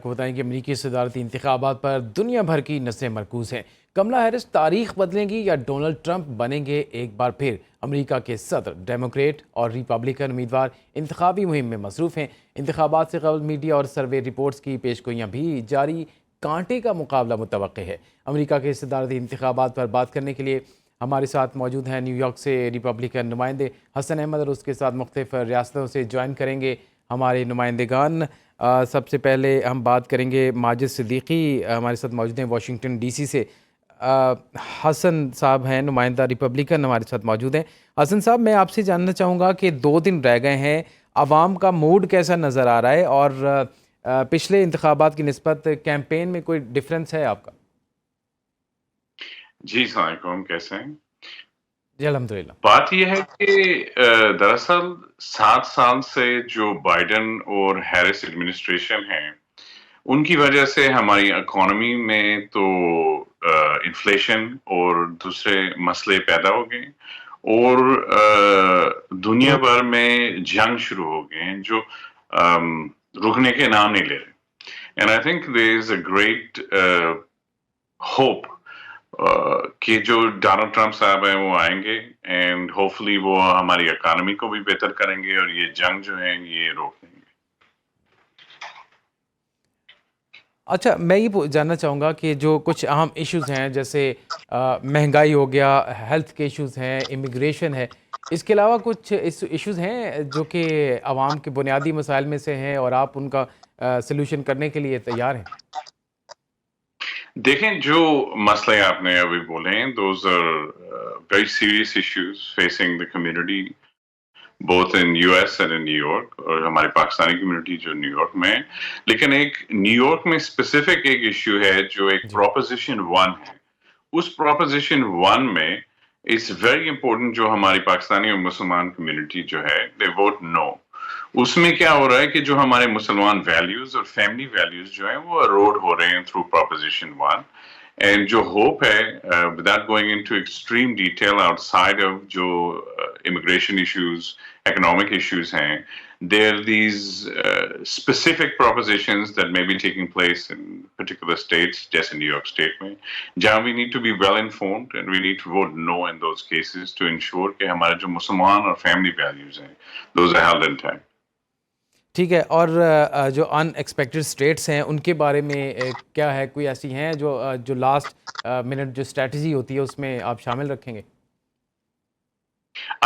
کو بتائیں کہ امریکی صدارتی انتخابات پر دنیا بھر کی نظریں مرکوز ہیں۔ کملا ہیرس تاریخ بدلیں گی یا ڈونلڈ ٹرمپ بنیں گے ایک بار پھر امریکہ کے صدر؟ ڈیموکریٹ اور ریپبلکن امیدوار انتخابی مہم میں مصروف ہیں۔ انتخابات سے قبل میڈیا اور سروے رپورٹس کی پیشگوئیاں بھی جاری، کانٹے کا مقابلہ متوقع ہے۔ امریکہ کے صدارتی انتخابات پر بات کرنے کے لیے ہمارے ساتھ موجود ہیں نیو یارک سے ریپبلکن نمائندے حسن احمد، اور اس کے ساتھ مختلف ریاستوں سے جوائن کریں گے ہمارے نمائندگان۔ سب سے پہلے ہم بات کریں گے ماجد صدیقی، ہمارے ساتھ موجود ہیں واشنگٹن ڈی سی سے۔ حسن صاحب ہیں نمائندہ ریپبلکن، ہمارے ساتھ موجود ہیں۔ حسن صاحب، میں آپ سے جاننا چاہوں گا کہ 2 دن رہ گئے ہیں، عوام کا موڈ کیسا نظر آ رہا ہے، اور پچھلے انتخابات کی نسبت کیمپین میں کوئی ڈفرینس ہے آپ کا؟ جی السلام علیکم، کیسے ہیں؟ جی الحمدللہ۔ بات یہ ہے کہ دراصل 7 سال سے جو بائیڈن اور ہیرس ایڈمنسٹریشن ہے، ان کی وجہ سے ہماری اکانومی میں تو انفلیشن اور دوسرے مسئلے پیدا ہو گئے، اور دنیا بھر میں جنگ شروع ہو گئے ہیں جو رکنے کے نام نہیں لے رہے۔ And I think there is a great hope کہ جو ڈونلڈ ٹرمپ صاحب ہیں وہ آئیں گے، اینڈ ہوپفلی وہ ہماری اکانومی کو بھی بہتر کریں گے اور یہ جنگ جو ہے یہ روک دیں گے۔ اچھا، میں یہ جاننا چاہوں گا کہ جو کچھ اہم ایشوز ہیں، جیسے مہنگائی ہو گیا، ہیلتھ کے ایشوز ہیں، امیگریشن ہے، اس کے علاوہ کچھ ایشوز ہیں جو کہ عوام کے بنیادی مسائل میں سے ہیں اور آپ ان کا سلوشن کرنے کے لیے تیار ہیں؟ دیکھیں، جو مسئلے آپ نے ابھی بولے ہیں، those are very serious issues facing the community both in US and in New York، اور ہماری پاکستانی کمیونٹی جو نیو یارک میں ہے۔ لیکن ایک نیو یارک میں اسپیسیفک ایک ایشو ہے جو ایک پروپوزیشن 1 ہے۔ اس پروپوزیشن 1 میں اٹس ویری امپورٹنٹ، جو ہماری پاکستانی اور مسلمان کمیونٹی جو ہے دے ووٹ نو۔ اس میں کیا ہو رہا ہے کہ جو ہمارے مسلمان ویلیوز اور فیملی ویلیوز جو ہیں وہ اروڈ ہو رہے ہیں تھرو پروپوزیشن 1۔ اینڈ جو ہوپ ہے، without going into extreme detail out side of جو امیگریشن ایشوز، economic issues ہیں، there are these specific propositions that may be taking place in particular states، جیسے نیو یارک اسٹیٹ میں، جہاں we need to be well informed and we need to vote no in those cases to ensure کہ ہمارے جو مسلمان اور family values ہیں those are held intact۔ ٹھیک ہے، اور جو ان ایکسپیکٹڈ اسٹیٹس ہیں ان کے بارے میں کیا ہے؟ کوئی ایسی ہیں جو لاسٹ منٹ جو اسٹریٹجی ہوتی ہے اس میں آپ شامل رکھیں گے؟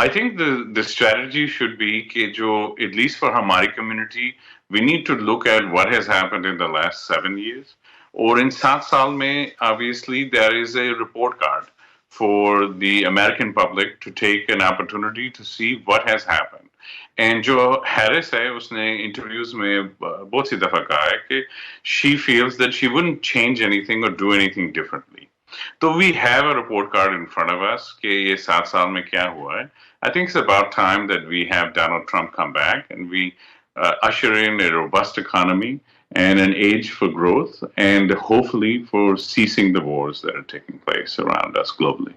I think the strategy should be کہ جو at least for ہماری community we need to look at what has happened in the last 7 years، اور ان 7 سال میں obviously there is a report card for the American public to take an opportunity to see what has happened۔ and جو Harris ہے اس نے interviews میں بہت سی دفعہ کہا ہے کہ she feels that she wouldn't change anything or do anything differently۔ تو we have a report card in front of us کہ یہ 7 سال میں کیا ہوا ہے۔ I think it's about time that we have Donald Trump come back and we usher in a robust economy and an age for growth and hopefully for ceasing the wars that are taking place around us globally۔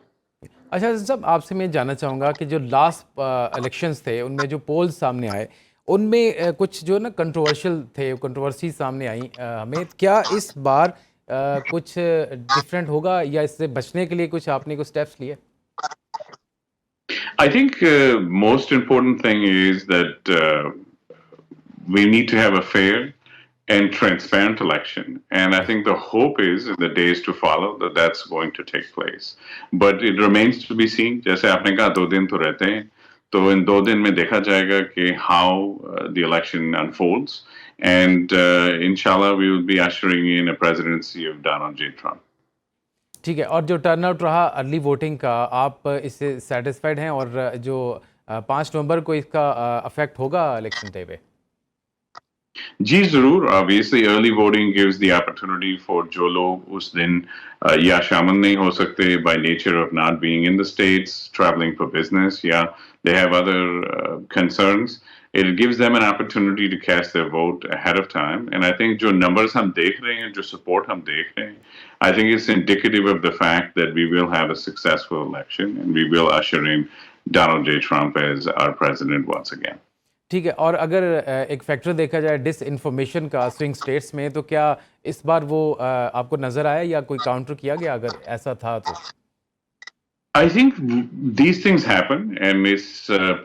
اچھا صاحب، آپ سے میں جاننا چاہوں گا کہ جو last elections تھے ان میں جو پولز سامنے آئے ان میں کچھ جو نا کنٹروورشل تھے، کنٹروورسی سامنے آئیں ہمیں، کیا اس بار کچھ ڈفرینٹ ہوگا یا اس سے بچنے کے لیے کچھ آپ نے کوئی اسٹیپس لیے؟ I think most important thing is that we need to have a fair and transparent election, and I think the hope is in the days to follow that that's going to take place, but it remains to be seen۔ جیسے آپ نے کہا 2 دن تو رہتے ہیں، تو ان 2 دن میں دیکھا جائے گا کہ how the election unfolds، and inshallah we will be ushering in a presidency of Donald J. Trump۔ ٹھیک ہے، اور جو ٹرن آؤٹ رہا ارلی ووٹنگ کا، آپ اس سے سیٹسفائڈ ہیں؟ اور جو 5 نومبر کو اس کا افیکٹ ہوگا الیکشن ڈے پہ؟ جی ضرور، obviously early voting gives the opportunity for جو لوگ اس دن یا شامل نہیں ہو سکتے by nature of not being in the states، traveling for business، یا they have other concerns، it gives them an opportunity to cast their vote ahead of time۔ and I think جو numbers ہم دیکھ رہے ہیں، جو support ہم دیکھ رہے ہیں، I think it's indicative of the fact that we will have a successful election and we will usher in Donald J. Trump as our president once again۔ ٹھیک ہے، اور اگر ایک فیکٹر دیکھا جائے ڈس انفارمیشن کا سوئنگ سٹیٹس میں، تو کیا اس بار وہ آپ کو نظر آیا یا کوئی کاؤنٹر کیا گیا اگر ایسا تھا تو؟ I think these things happen, and it's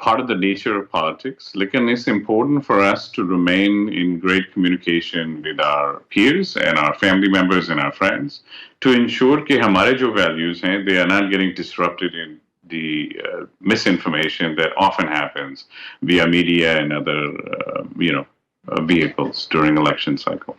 part of the nature of politics. Lekin it's important for us to remain in great communication with our peers and our family members and our friends to ensure that hamare jo values hain, they are not getting disrupted in the misinformation that often happens via media and other, vehicles during election cycle.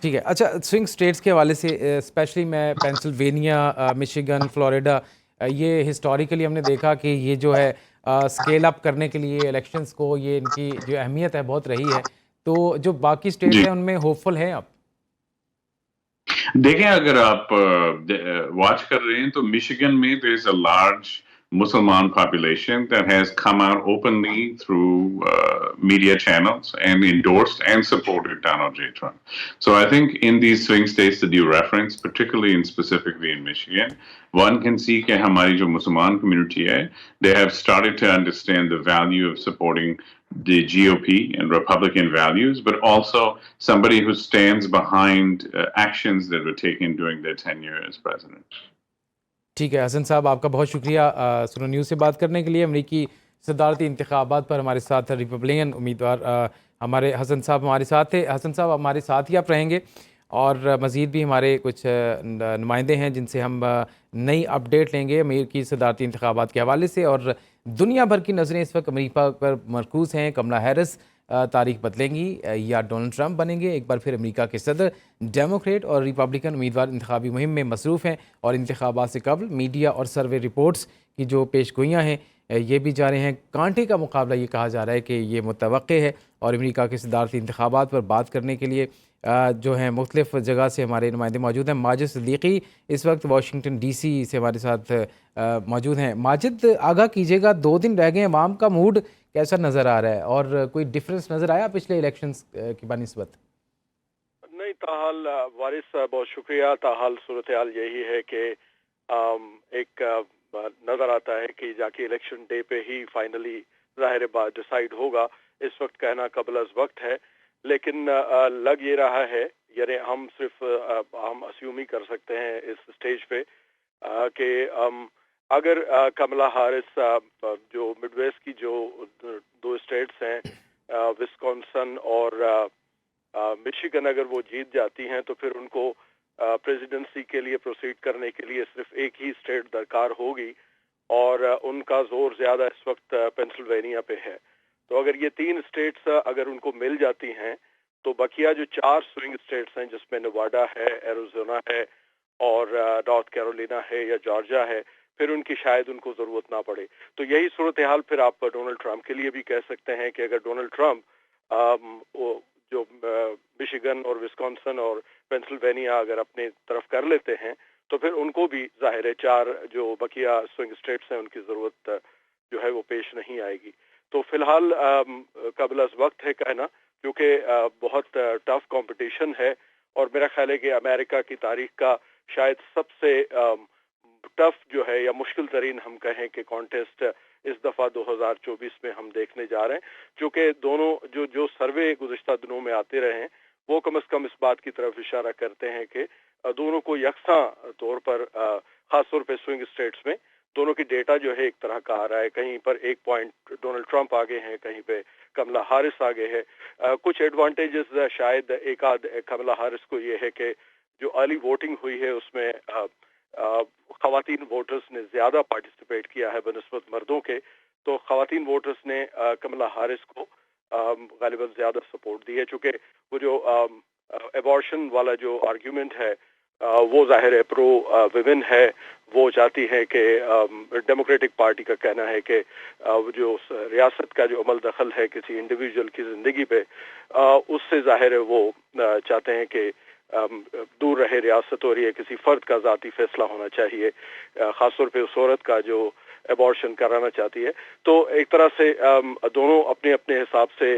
ٹھیک ہے، اچھا swing status کے حوالے سے especially میں Pennsylvania, Michigan, Florida, یہ historically ہم نے دیکھا کہ یہ جو ہے اسکیل اپ کرنے کے لیے الیکشنز کو، یہ ان کی جو اہمیت ہے بہت رہی ہے، تو جو باقی اسٹیٹس جی ہیں ان میں ہوپ فل ہیں آپ؟ دیکھیں، اگر آپ واچ کر رہے ہیں تو مشیگن میں there is a large Muslim population that has come out openly through media channels and endorsed and supported Donald J. Trump. So I think in these swing states that you reference, particularly and specifically in Michigan, one can see that ہماری جو مسلمان community ہے, they have started to understand the value of supporting the GOP and Republican values, but also somebody who stands behind actions that were taken during their tenure as president. ٹھیک ہے حسن صاحب، آپ کا بہت شکریہ سنو نیوز سے بات کرنے کے لیے۔ امریکی صدارتی انتخابات پر ہمارے ساتھ ریپبلین امیدوار ہمارے حسن صاحب ہمارے ساتھ تھے۔ حسن صاحب ہمارے ساتھ ہی آپ رہیں گے، اور مزید بھی ہمارے کچھ نمائندے ہیں جن سے ہم نئی اپڈیٹ لیں گے امریکی صدارتی انتخابات کے حوالے سے، اور دنیا بھر کی نظریں اس وقت امریکہ پر مرکوز ہیں۔ کملا ہیرس تاریخ بدلیں گی یا ڈونلڈ ٹرمپ بنیں گے ایک بار پھر امریکہ کے صدر؟ ڈیموکریٹ اور ریپبلکن امیدوار انتخابی مہم میں مصروف ہیں، اور انتخابات سے قبل میڈیا اور سروے رپورٹس کی جو پیش گوئیاں ہیں یہ بھی جا رہے ہیں۔ کانٹے کا مقابلہ یہ کہا جا رہا ہے کہ یہ متوقع ہے، اور امریکہ کے صدارتی انتخابات پر بات کرنے کے لیے جو ہیں مختلف جگہ سے ہمارے نمائندے موجود ہیں۔ ماجد صدیقی اس وقت واشنگٹن ڈی سی سے ہمارے ساتھ موجود ہیں۔ ماجد، آگاہ کیجیے گا، 2 دن رہ گئے ہیں، عوام کا موڈ کیسا نظر آ رہا ہے، اور کوئی ڈفرینس نظر آیا پچھلے الیکشنز کی بنسبت؟ نہیں، تاحال وارث بہت شکریہ۔ تاحال صورتحال یہی ہے کہ ایک نظر آتا ہے کہ جا کے الیکشن ڈے پہ ہی فائنلی ظاہر بات ڈیسائیڈ ہوگا۔ اس وقت کہنا قبل از وقت ہے، لیکن لگ یہ رہا ہے، یعنی ہم صرف ہم اسیوم ہی کر سکتے ہیں اس سٹیج پہ کہ اگر کملا ہارس جو مڈ ویسٹ کی جو 2 اسٹیٹس ہیں وسکونسن اور مشیگن، اگر وہ جیت جاتی ہیں تو پھر ان کو پریزیڈنسی کے لیے پروسیڈ کرنے کے لیے صرف ایک ہی اسٹیٹ درکار ہوگی، اور ان کا زور زیادہ اس وقت پینسلوینیا پہ ہے۔ تو اگر یہ 3 اسٹیٹس اگر ان کو مل جاتی ہیں تو بقیہ جو 4 سوئنگ اسٹیٹس ہیں، جس میں نیواڈا ہے، ایریزونا ہے، اور نارتھ کیرولینا ہے یا جارجیا ہے، پھر ان کی شاید ان کو ضرورت نہ پڑے۔ تو یہی صورتحال پھر آپ ڈونلڈ ٹرمپ کے لیے بھی کہہ سکتے ہیں کہ اگر ڈونلڈ ٹرمپ جو مشیگن اور وسکونسن اور پینسلوینیا اگر اپنے طرف کر لیتے ہیں تو پھر ان کو بھی ظاہر ہے 4 جو بقیہ سوئنگ اسٹیٹس ہیں ان کی ضرورت جو ہے وہ پیش نہیں آئے گی۔ تو فی الحال قبل از وقت ہے کہنا، کیونکہ بہت ٹف کمپٹیشن ہے، اور میرا خیال ہے کہ امریکہ کی تاریخ کا شاید سب سے ٹف جو ہے یا مشکل ترین ہم کہیں کہ کانٹیسٹ اس دفعہ 2024 میں ہم دیکھنے جا رہے ہیں، چونکہ دونوں جو سروے گزشتہ دنوں میں آتے رہے ہیں وہ کم از کم اس بات کی طرف اشارہ کرتے ہیں کہ دونوں کو یکساں طور پر خاص طور پہ سوئنگ اسٹیٹس میں دونوں کی ڈیٹا جو ہے ایک طرح کا آ رہا ہے۔ کہیں پر 1 پوائنٹ ڈونلڈ ٹرمپ آگے ہیں، کہیں پہ کملا ہارس آگے ہے۔ کچھ ایڈوانٹیجز شاید ایک آدھ کملا ہارس کو یہ ہے کہ جو ارلی ووٹنگ ہوئی ہے اس میں خواتین ووٹرز نے زیادہ پارٹیسپیٹ کیا ہے بنسبت مردوں کے، تو خواتین ووٹرز نے کملا ہارس کو غالباً زیادہ سپورٹ دی ہے، چونکہ وہ جو ایبارشن والا جو آرگیومنٹ ہے وہ ظاہر ہے پرو ویمن ہے۔ وہ چاہتی ہے کہ ڈیموکریٹک پارٹی کا کہنا ہے کہ جو ریاست کا جو عمل دخل ہے کسی انڈیویجول کی زندگی پہ، اس سے ظاہر ہے وہ چاہتے ہیں کہ دور رہے ریاست، اور یہ کسی فرد کا ذاتی فیصلہ ہونا چاہیے، خاص طور پہ اس عورت کا جو ایبارشن کرانا چاہتی ہے۔ تو ایک طرح سے دونوں اپنے اپنے حساب سے